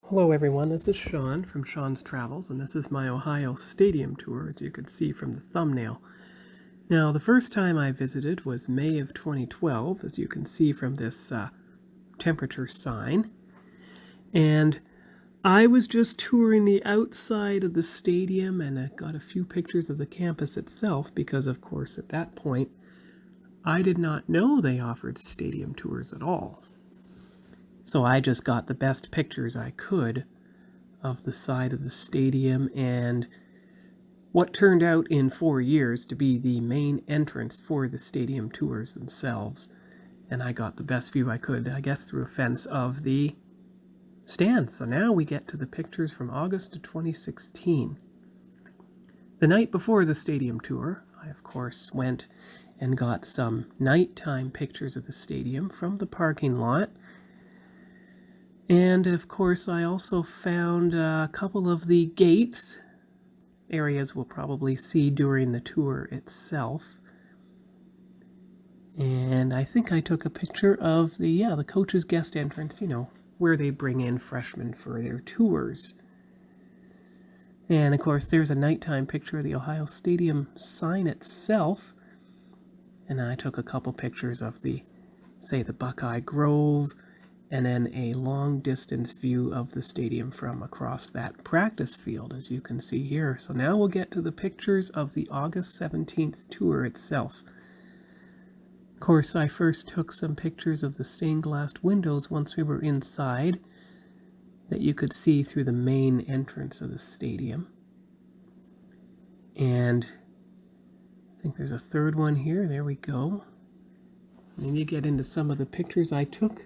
Hello everyone, this is Sean from Sean's Travels, and this is my Ohio Stadium tour, as you can see from the thumbnail. Now, the first time I visited was May of 2012, as you can see from this temperature sign. And I was just touring the outside of the stadium, and I got a few pictures of the campus itself, because of course at that point I did not know they offered stadium tours at all. So I just got the best pictures I could of the side of the stadium and what turned out in 4 years to be the main entrance for the stadium tours themselves. And I got the best view I could, I guess, through a fence of the stands. So now we get to the pictures from August of 2016. The night before the stadium tour, I of course went and got some nighttime pictures of the stadium from the parking lot. And of course I also found a couple of the gates, areas we'll probably see during the tour itself. And I think I took a picture of the coach's guest entrance, where they bring in freshmen for their tours. And of course there's a nighttime picture of the Ohio Stadium sign itself. And I took a couple pictures of the Buckeye Grove, and then a long distance view of the stadium from across that practice field, as you can see here. So now we'll get to the pictures of the August 17th tour itself. Of course, I first took some pictures of the stained glass windows once we were inside that you could see through the main entrance of the stadium. And I think there's a third one here. There we go. And then you get into some of the pictures I took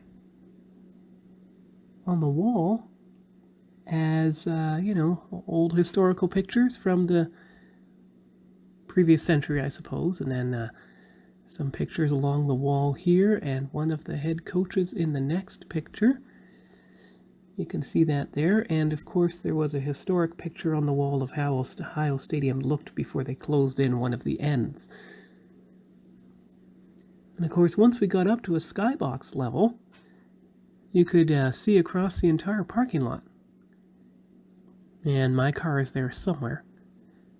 on the wall as, old historical pictures from the previous century, I suppose. And then some pictures along the wall here, and one of the head coaches in the next picture. You can see that there. And of course there was a historic picture on the wall of how Ohio Stadium looked before they closed in one of the ends. And of course once we got up to a skybox level, you could see across the entire parking lot. And my car is there somewhere.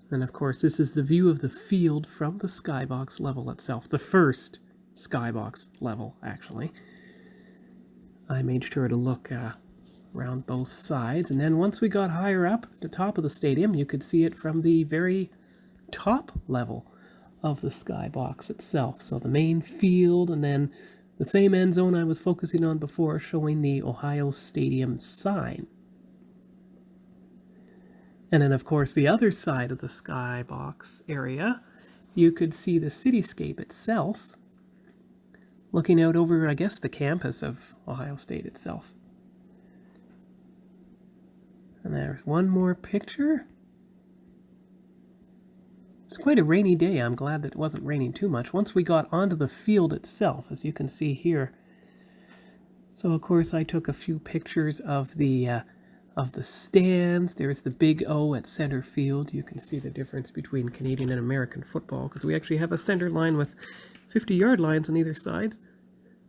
And of course this is the view of the field from the skybox level itself. The first skybox level, actually. I made sure to look around both sides. And then once we got higher up at the top of the stadium, you could see it from the very top level of the skybox itself. So the main field, and then the same end zone I was focusing on before, showing the Ohio Stadium sign. And then of course the other side of the skybox area, you could see the cityscape itself, looking out over, I guess, the campus of Ohio State itself. And there's one more picture. It's quite a rainy day. I'm glad that it wasn't raining too much once we got onto the field itself, as you can see here. So of course I took a few pictures of the stands. There's the big O at center field. You can see the difference between Canadian and American football, because we actually have a center line with 50-yard lines on either side.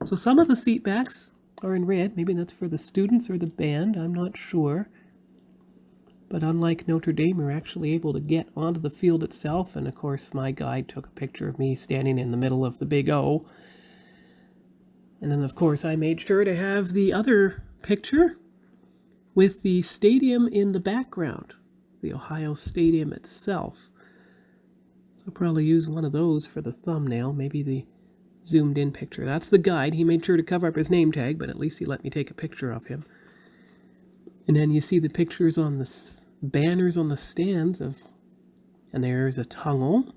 So some of the seat backs are in red. Maybe that's for the students or the band. I'm not sure. But unlike Notre Dame, we're actually able to get onto the field itself. And of course, my guide took a picture of me standing in the middle of the big O. And then, of course, I made sure to have the other picture with the stadium in the background, the Ohio Stadium itself. So I'll probably use one of those for the thumbnail, maybe the zoomed in picture. That's the guide. He made sure to cover up his name tag, but at least he let me take a picture of him. And then you see the pictures on the banners on the stands and there's a tunnel.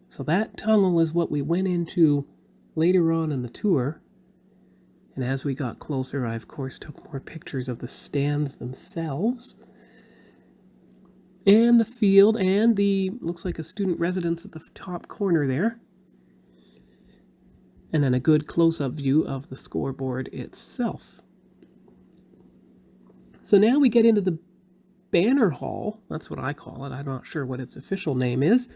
So that tunnel is what we went into later on in the tour. And as we got closer, I of course took more pictures of the stands themselves, and the field, and the, looks like a student residence at the top corner there. And then a good close-up view of the scoreboard itself. So now we get into the banner hall. That's what I call it. I'm not sure what its official name is.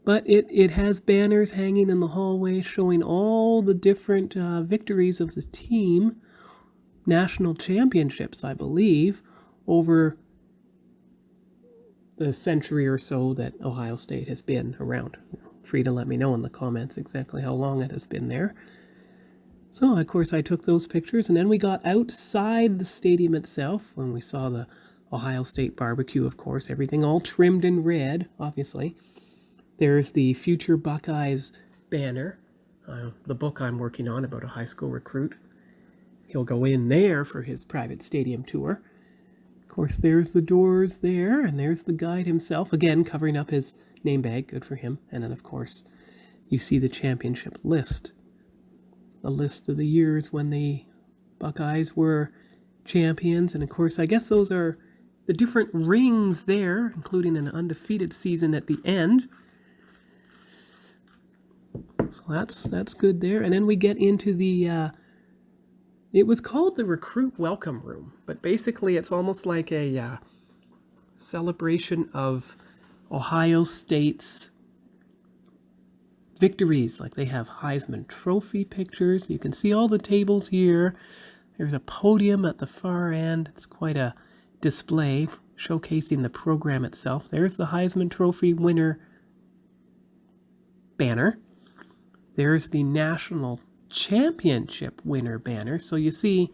But it has banners hanging in the hallway showing all the different victories of the team national championships, I believe, over the century or so that Ohio State has been around. Free to let me know in the comments exactly how long it has been there. So, of course, I took those pictures, and then we got outside the stadium itself when we saw the Ohio State barbecue, of course, everything all trimmed in red, obviously. There's the Future Buckeyes banner, the book I'm working on about a high school recruit. He'll go in there for his private stadium tour. Of course, there's the doors there, and there's the guide himself, again, covering up his name bag, good for him. And then, of course, you see the championship list. A list of the years when the Buckeyes were champions. And, of course, I guess those are the different rings there, including an undefeated season at the end. So that's good there. And then we get into the, it was called the Recruit Welcome Room, but basically it's almost like a celebration of Ohio State's victories. Like they have Heisman Trophy pictures. You can see all the tables here. There's a podium at the far end. It's quite a display showcasing the program itself. There's the Heisman Trophy winner banner. There's the National Championship winner banner. So you see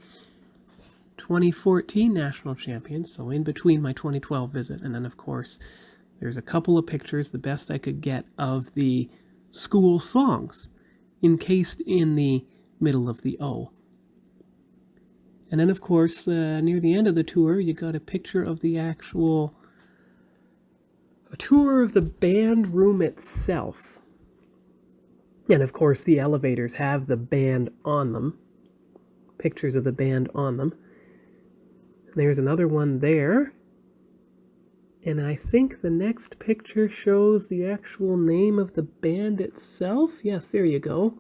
2014 national champions, so in between my 2012 visit. And then, of course, there's a couple of pictures, the best I could get, of the school songs encased in the middle of the O. And then, of course, near the end of the tour, you got a picture of the actual tour of the band room itself. And, of course, the elevators have the band on them, pictures of the band on them. And there's another one there. And I think the next picture shows the actual name of the band itself. Yes, there you go.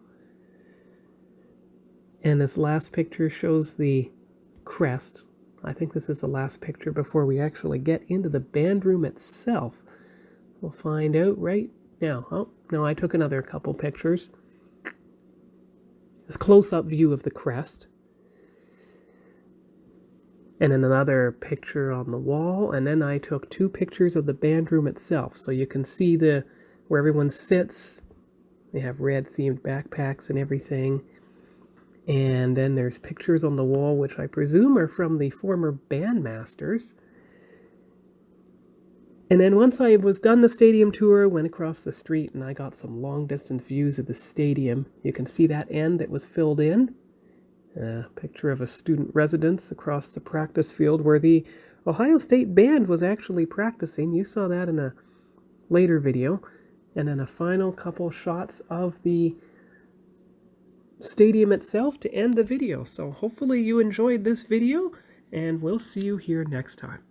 And this last picture shows the crest. I think this is the last picture before we actually get into the band room itself. We'll find out right now. Oh, no, I took another couple pictures. This close-up view of the crest. And then another picture on the wall. And then I took two pictures of the band room itself. So you can see where everyone sits. They have red-themed backpacks and everything. And then there's pictures on the wall, which I presume are from the former bandmasters. And then once I was done the stadium tour, went across the street, and I got some long-distance views of the stadium. You can see that end that was filled in. A picture of a student residence across the practice field where the Ohio State band was actually practicing. You saw that in a later video. And then a final couple shots of the stadium itself to end the video. So hopefully you enjoyed this video, and we'll see you here next time.